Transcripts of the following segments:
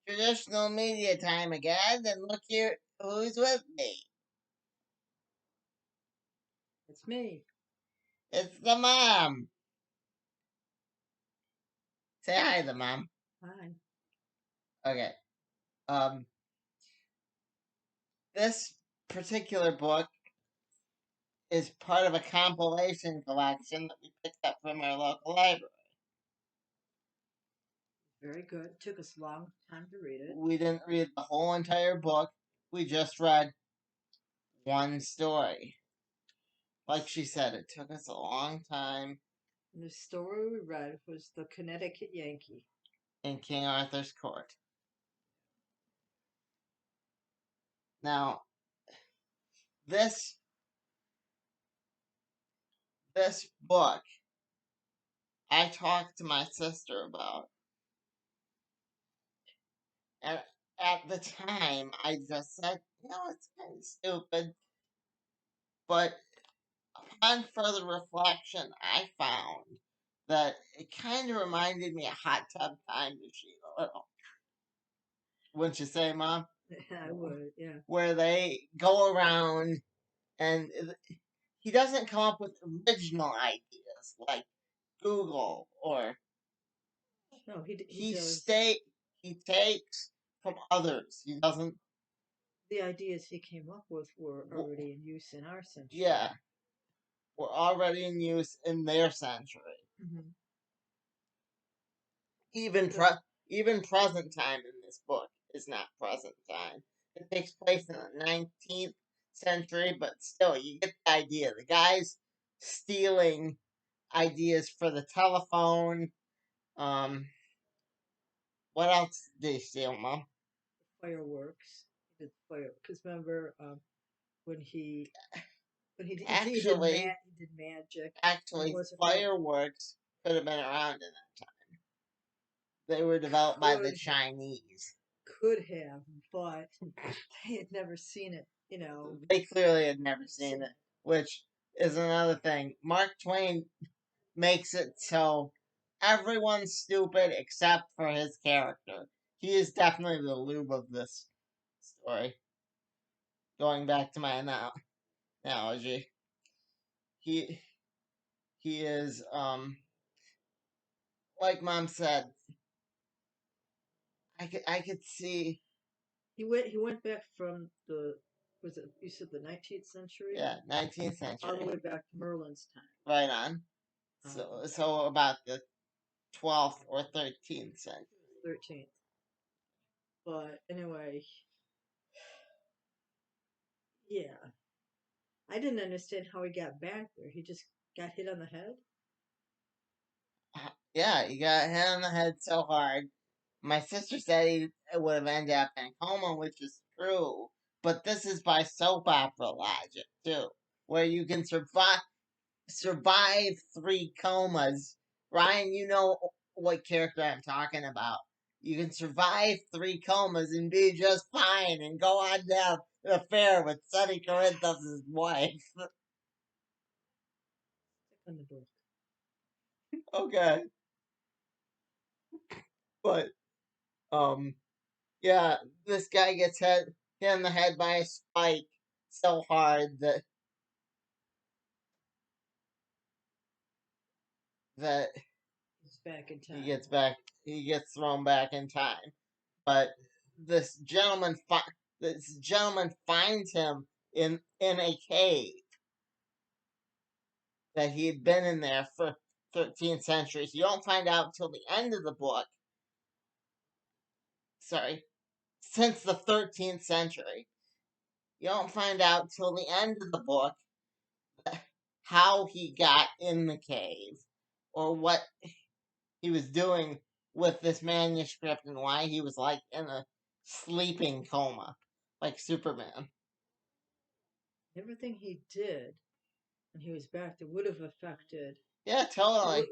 Traditional media time again, and look here who's with me. It's me. It's the mom. Say hi to the mom. Hi. Okay. Um, this particular book is part of a compilation collection that we picked up from our local library. Very good. It took us a long time to read it. We didn't read the whole entire book. We just read one story. Like she said, it took us a long time And the story we read was The Connecticut Yankee. in King Arthur's court. Now, this this book I talked to my sister about, and at the time I just said, it's kind of stupid, but upon further reflection, I found that it kind of reminded me of Hot Tub Time Machine a little. Wouldn't you say, Mom? I would, yeah. Where they go around and he doesn't come up with original ideas like Google or No, he he does. he takes from others. He doesn't. The ideas he came up with were already in use in our century. Yeah, were already in use in their century. Mm-hmm. Even present time in this book is not present time. It takes place in the 19th century, but still, you get the idea. The guy's stealing ideas for the telephone. What else did he steal, Mom? Fireworks. He did fire because remember when he Actually, he did magic. And it actually, wasn't real. fireworks could have been around in that time. They were developed by the Chinese. Could have, but they had never seen it. They clearly had never seen it, which is another thing. Mark Twain makes it so everyone's stupid except for his character. He is definitely the lube of this story. Going back to my analogy, he he is like Mom said. I could see. He went back from the was it you said the 19th century? Yeah, 19th All the century. way back to Merlin's time. Right on. So about the 12th or 13th century. 13th. But anyway, yeah. I didn't understand how he got back there. He just got hit on the head. Yeah, he got hit on the head so hard. My sister said he would have ended up in a coma, which is true. But this is by soap opera logic too, where you can survive 3 comas. Ryan, you know what character I'm talking about. You can survive 3 comas and be just fine and go on down the affair with Sonny Corinthos' wife. On the book. Okay. But, yeah, this guy gets hit in the head by a spike so hard that He's back in time. he gets thrown back in time. But this gentleman finds him in a cave that he had been in there for 13 centuries. You don't find out till the end of the book. Sorry, since the 13th century. You don't find out till the end of the book how he got in the cave or what he was doing with this manuscript and why he was like in a sleeping coma, like Superman. Everything he did when he was back there would have affected. Yeah, totally.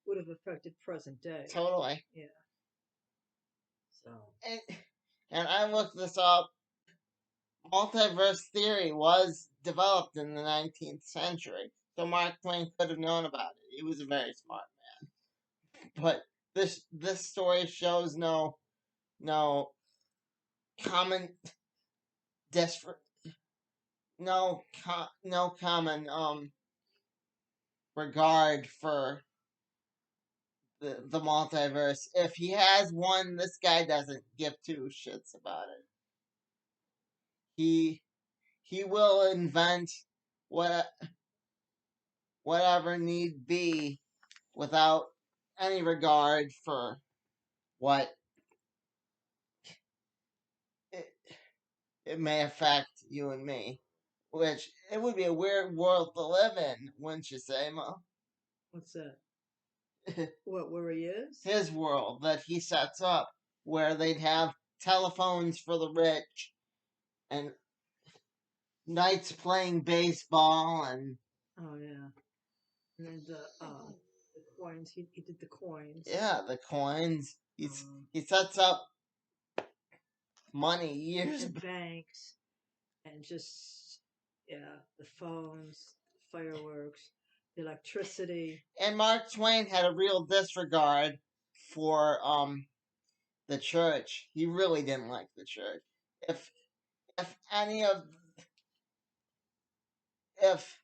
Would have affected present day. Totally. Yeah. So. And I looked this up. Multiverse theory was developed in the 19th century, so Mark Twain could have known about it. He was a very smart man. But this story shows no common dis no common regard for the multiverse. If he has one, this guy doesn't give two shits about it. He he will invent what whatever need be without any regard for what it, it may affect you and me. Which it would be a weird world to live in, wouldn't you say, Ma? What's that? What, where he is? His world that he sets up, where they'd have telephones for the rich and nights playing baseball and Oh yeah. And then the coins. He did the coins. yeah, the coins. Um, He sets up money years. and banks and just yeah, the phones, fireworks, the electricity. And Mark Twain had a real disregard for the church. He really didn't like the church. If if any of if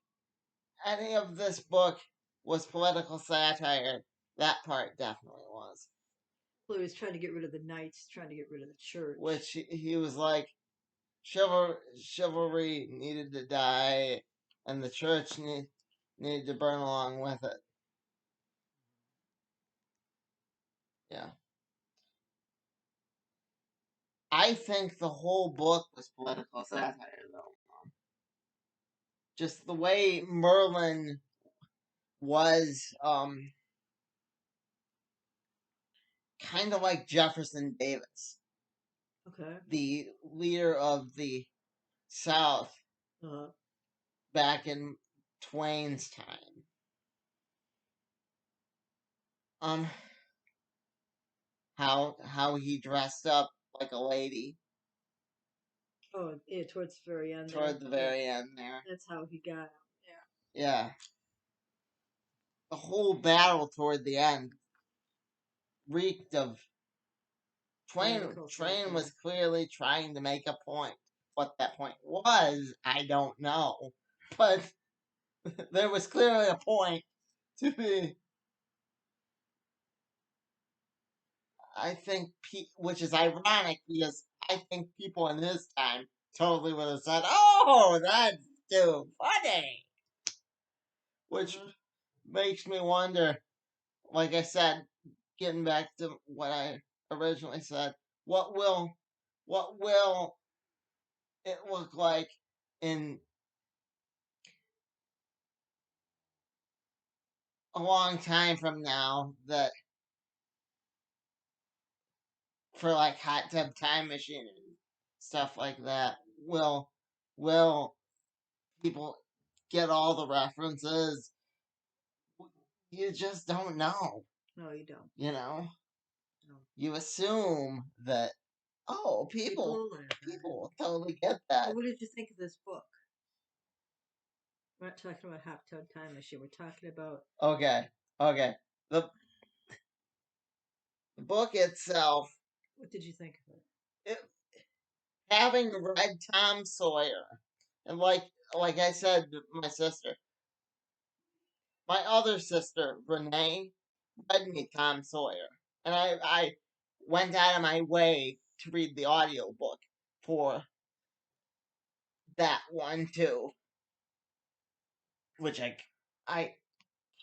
any of this book was political satire, that part definitely was. Well, he was trying to get rid of the knights, trying to get rid of the church. Which he was like, chivalry needed to die, and the church needed to burn along with it. Yeah. I think the whole book was political satire, though. Just the way Merlin was kind of like Jefferson Davis, Okay. the leader of the South Uh, back in Twain's time. Um, how he dressed up like a lady oh, yeah, towards the very end there. toward the very end there. That's how he got him. Yeah. Yeah, the whole battle toward the end reeked of Twain was clearly trying to make a point. What that point was, I don't know, but there was clearly a point to be. I think, which is ironic because I think people in his time totally would have said, "Oh, that's too funny," which makes me wonder. Like I said, getting back to what I originally said, what will what will it look like in a long time from now that for like hot tub time machine and stuff like that will people get all the references? You just don't know. No, you don't. You know, No. you assume that people will totally get that. Well, what did you think of this book? We're not talking about Hot Tub Time Machine. We're talking about. Okay, the book itself. What did you think of it? It, having read Tom Sawyer, and like I said to my sister, my other sister Renee read me Tom Sawyer, and I went out of my way to read the audiobook for that one too, which I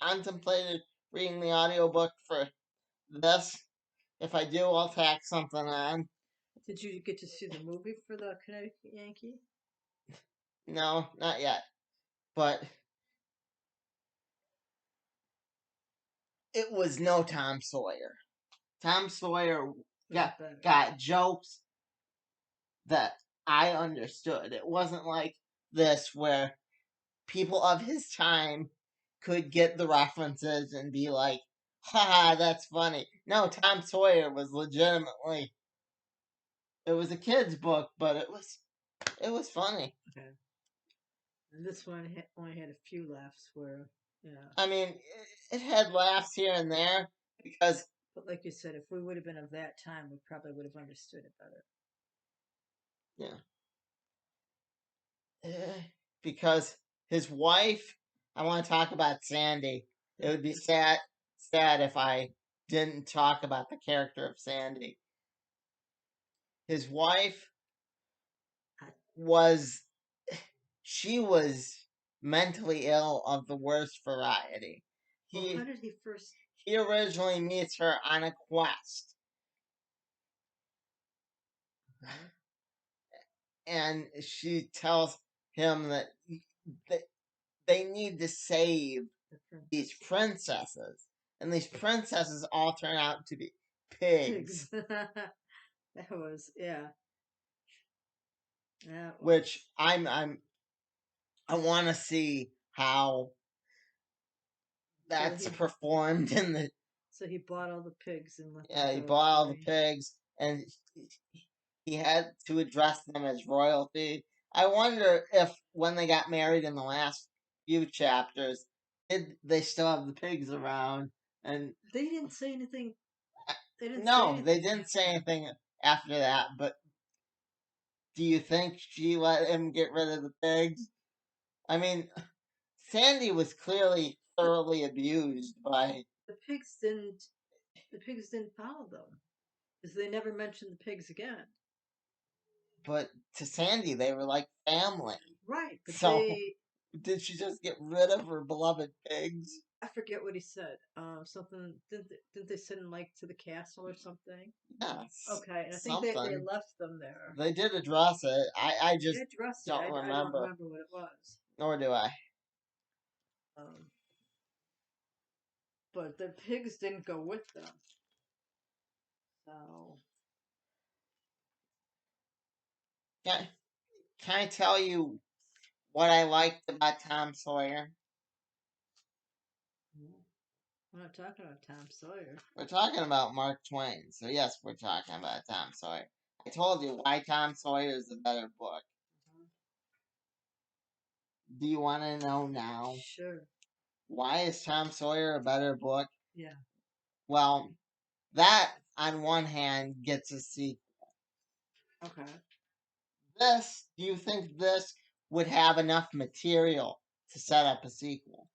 contemplated reading the audiobook for this. If I do, I'll tack something on. Did you get to see the movie for the Connecticut Yankee? No, not yet. But it was no Tom Sawyer. Tom Sawyer got jokes that I understood. It wasn't like this where people of his time could get the references and be like, haha, that's funny. No, Tom Sawyer was legitimately, it was a kid's book, but it was funny. Okay. And this one only had a few laughs where, yeah. I mean, it had laughs here and there because. But like you said, if we would have been of that time, we probably would have understood it better. Yeah. Because his wife, I want to talk about Sandy. It would be sad if I didn't talk about the character of Sandy. His wife was, she was mentally ill of the worst variety. Well, He how did he first? he originally meets her on a quest, Uh-huh. and she tells him that they need to save The these princess. princesses, and these princesses all turn out to be Pigs. pigs, That was, yeah. That which was. I want to see how So that's he performed in the. so he bought all the pigs and let them Yeah, he go bought all the free. pigs, and he had to address them as royalty. I wonder if when they got married in the last few chapters, did they still have the pigs around? And They didn't say anything. They didn't say no, they anything didn't say after. anything after that. But do you think she let him get rid of the pigs? I mean, Sandy was clearly The, thoroughly abused by, the pigs didn't. The pigs didn't follow them because they never mentioned the pigs again. but to Sandy they were like family. Right, but So did she just get rid of her beloved pigs? I forget what he said. Something didn't they send him like to the castle or something? Yes, Okay, and I think they something. left them there. They did address it. I They just addressed it. don't I don't remember, remember what it was. nor do I. Um, but the pigs didn't go with them. So Can, can I tell you what I liked about Tom Sawyer? we're not talking about Tom Sawyer. We're talking about Mark Twain, so yes, we're talking about Tom Sawyer. I told you why Tom Sawyer is a better book. Uh-huh. Do you want to know now? Sure. Why is Tom Sawyer a better book? Yeah. Well, that on one hand gets a sequel. Okay. This, do you think this would have enough material to set up a sequel?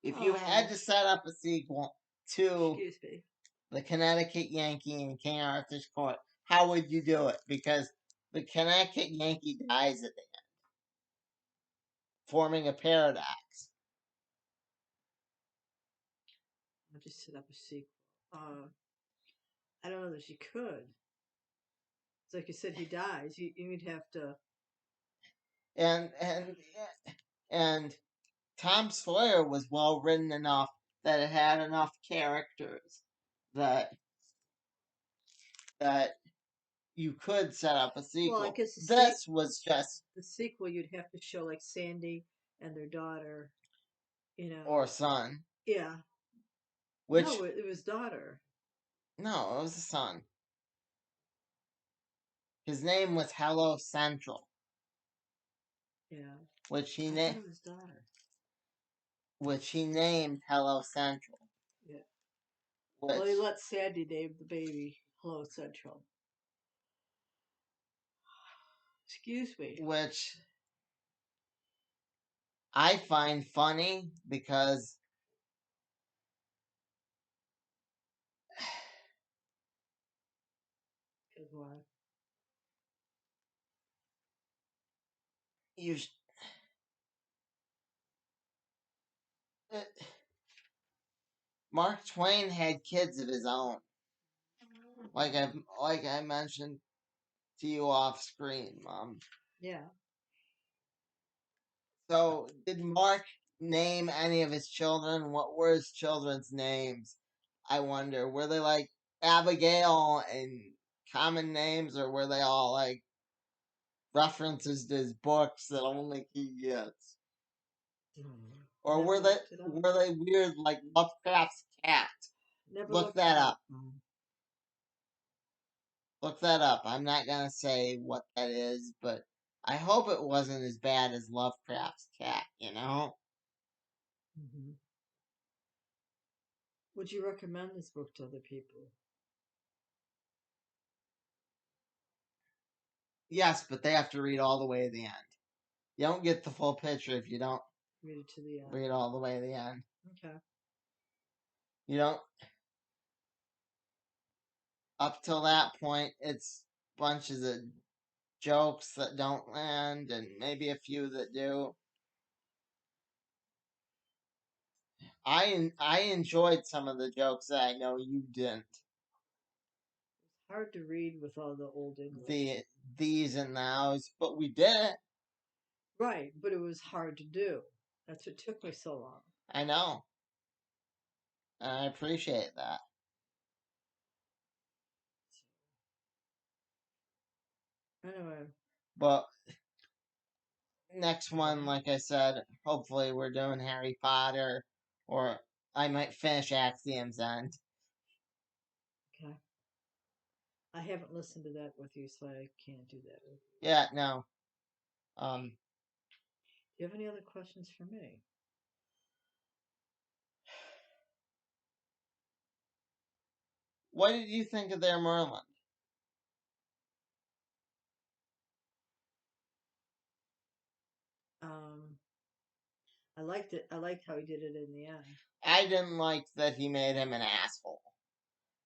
If you had Oh, to set up a sequel to excuse me. the Connecticut Yankee and King Arthur's Court, how would you do it? Because the Connecticut Yankee dies at the end, forming a paradox. I'll just set up a sequel. I don't know that you could. It's like you said, he dies. You'd have to. And and Tom Sawyer was well written enough that it had enough characters that that you could set up a Well, I sequel. guess This was just the sequel you'd have to show like Sandy and their daughter. You or know. son, Yeah. which No, it was daughter. no, it was a son. His name was Hello Central, Yeah. which he I thought named it was daughter. Hello Central, Yeah. Well, he which let Sandy name the baby Hello Central. Excuse me. which I find funny because Good one. you Mark Twain had kids of his own, like I mentioned to you off screen, Mom. Yeah. So, did Mark name any of his children? What were his children's names? I wonder. Were they like Abigail and common names, or were they all like references to his books that only he gets? Or Never looked it up. were they weird like Lovecraft's cat? Never Look looked it that up. up. Look that up. I'm not gonna say what that is, but I hope it wasn't as bad as Lovecraft's cat, you know? Mm-hmm. Would you recommend this book to other people? Yes, but they have to read all the way to the end. You don't get the full picture if you don't Read it to the end. read all the way to the end. Okay. You don't. Up till that point, it's bunches of jokes that don't land, and maybe a few that do. I enjoyed some of the jokes that I know you didn't. It's hard to read with all the old English. The these and thous, but we did it. Right, but it was hard to do. That's what took me so long. I know, and I appreciate that. Anyway, But next one, like I said, hopefully we're doing Harry Potter, or I might finish Axiom's End. okay. I haven't listened to that with you, so I can't do that with you. Yeah, no. Um, Do you have any other questions for me? what did you think of their Merlin? Um, I liked it. I liked how he did it in the end. I didn't like that he made him an asshole.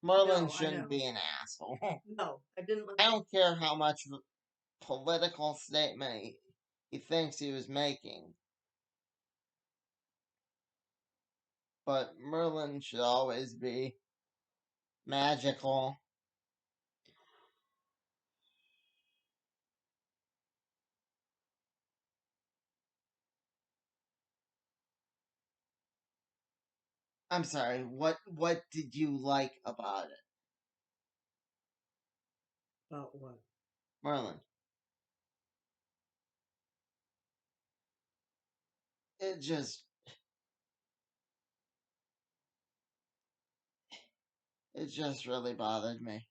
Merlin No, I shouldn't know. be an asshole. No, I didn't like. I don't care how much of a political statement he thinks he was making, but Merlin should always be magical. I'm sorry, what did you like about it? About what? Merlin. It just it just really bothered me.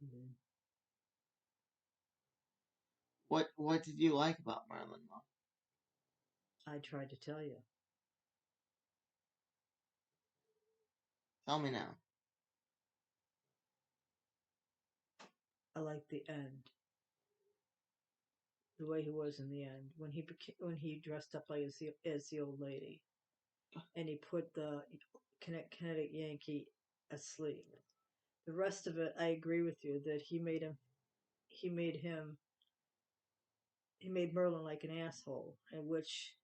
Mm-hmm. What did you like about Merlin, Mom? I tried to tell you. Tell me now. I liked the end. The way he was in the end when when he dressed up like as the old lady, and he put the Connecticut Yankee asleep. The rest of it, I agree with you that he made him he made Merlin like an asshole, and which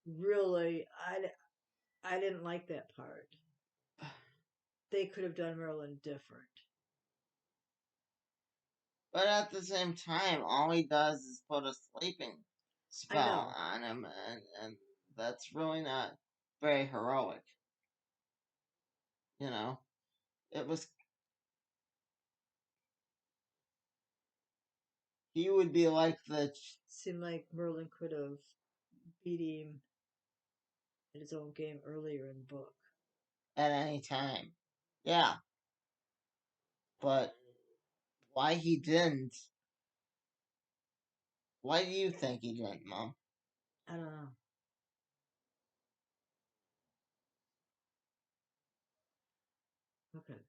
really I didn't like that part. They could have done Merlin different. But at the same time, all he does is put a sleeping I spell know. on him, and that's really not very heroic. You know, it was he would be like the Seemed like Merlin could have beat him at his own game earlier in the book. at any time. Yeah, but why he didn't? Why do you think he didn't, Mom? I don't know. Okay.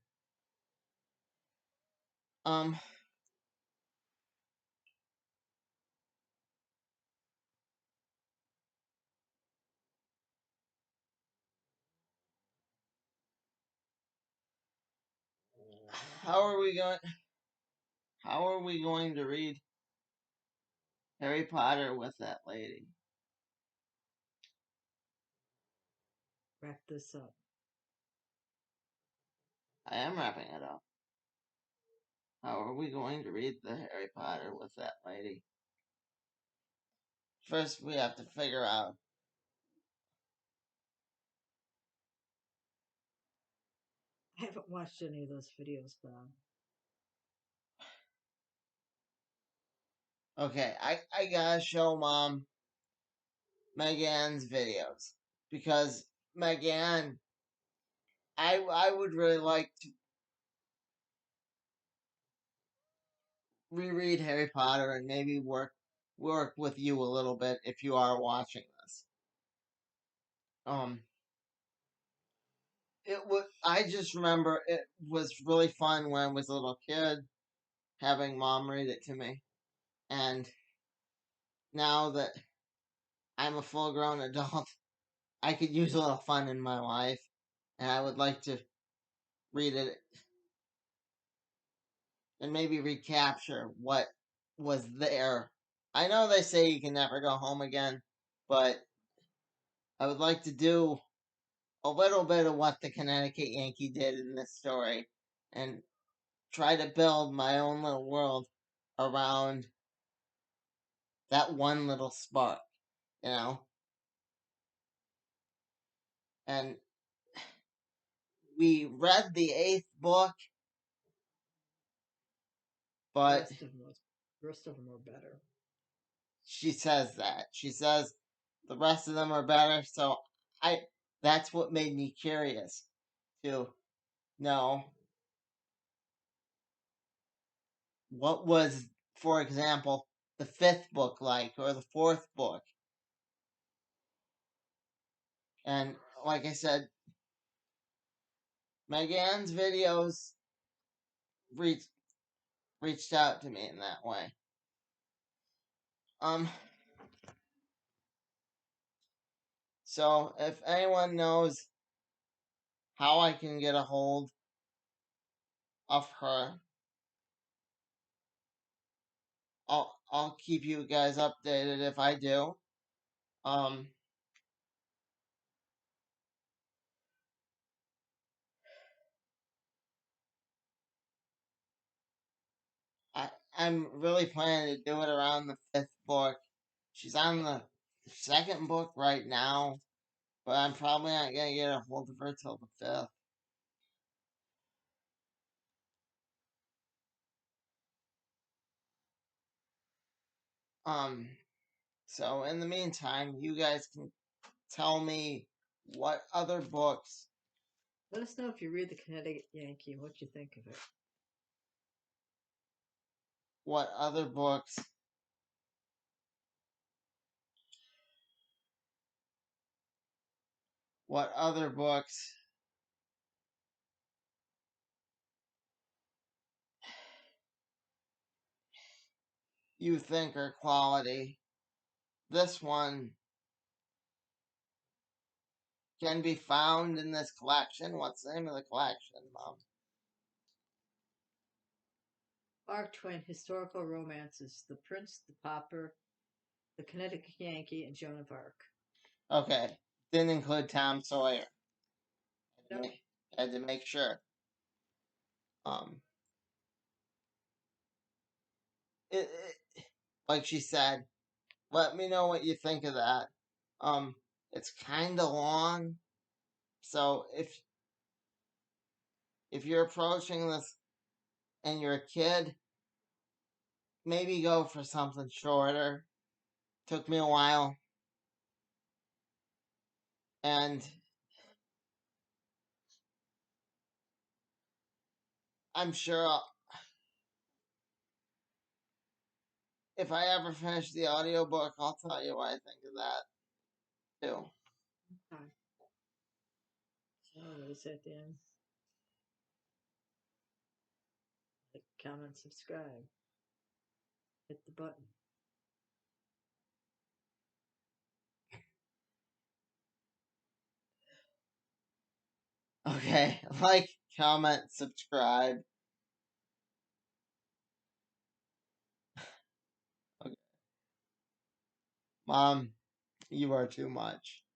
Um, how are we going? How are we going to read Harry Potter with that lady? Wrap this up. I am wrapping it up. How are we going to read the Harry Potter with that lady? First, we have to figure out. I haven't watched any of those videos, but Okay, I gotta show Mom Megan's videos because Megan, I would really like to reread Harry Potter and maybe work with you a little bit if you are watching this. Um, I just remember it was really fun when I was a little kid having mom read it to me, and now that I'm a full grown adult, I could use a little fun in my life, and I would like to read it and maybe recapture what was there. I know they say you can never go home again, but I would like to do a little bit of what the Connecticut Yankee did in this story and try to build my own little world around that one little spark, you know? And we read the eighth book, The but rest of them, the rest of them are better. she says that. She says the rest of them are better, so I that's what made me curious to know what was, for example, the fifth book like or the fourth book. And like I said, Megan's videos reached reached out to me in that way. Um so if anyone knows how I can get a hold of her, I'll keep you guys updated if I do. Um I I'm really planning to do it around the fifth book. She's on the second book right now, but I'm probably not gonna get a hold of her till the fifth. Um, so in the meantime, you guys can tell me what other books, Let us know if you read the Connecticut Yankee and what you think of it. what other books, what other books you think are quality. This one can be found in this collection. What's the name of the collection, Mom? Mark Twain historical romances: The Prince, the Pauper, the Connecticut Yankee, and Joan of Arc. Okay, didn't include Tom Sawyer. No. Had to make sure. Um, like she said, let me know what you think of that. Um, it's kind of long, so if you're approaching this and you're a kid, maybe go for something shorter. Took me a while, and I'm sure if I ever finish the audiobook, I'll tell you what I think of that too. Okay. So what do we say at the end? Like, comment, subscribe. Hit the button. Okay, like, comment, subscribe. Okay. Mom, you are too much.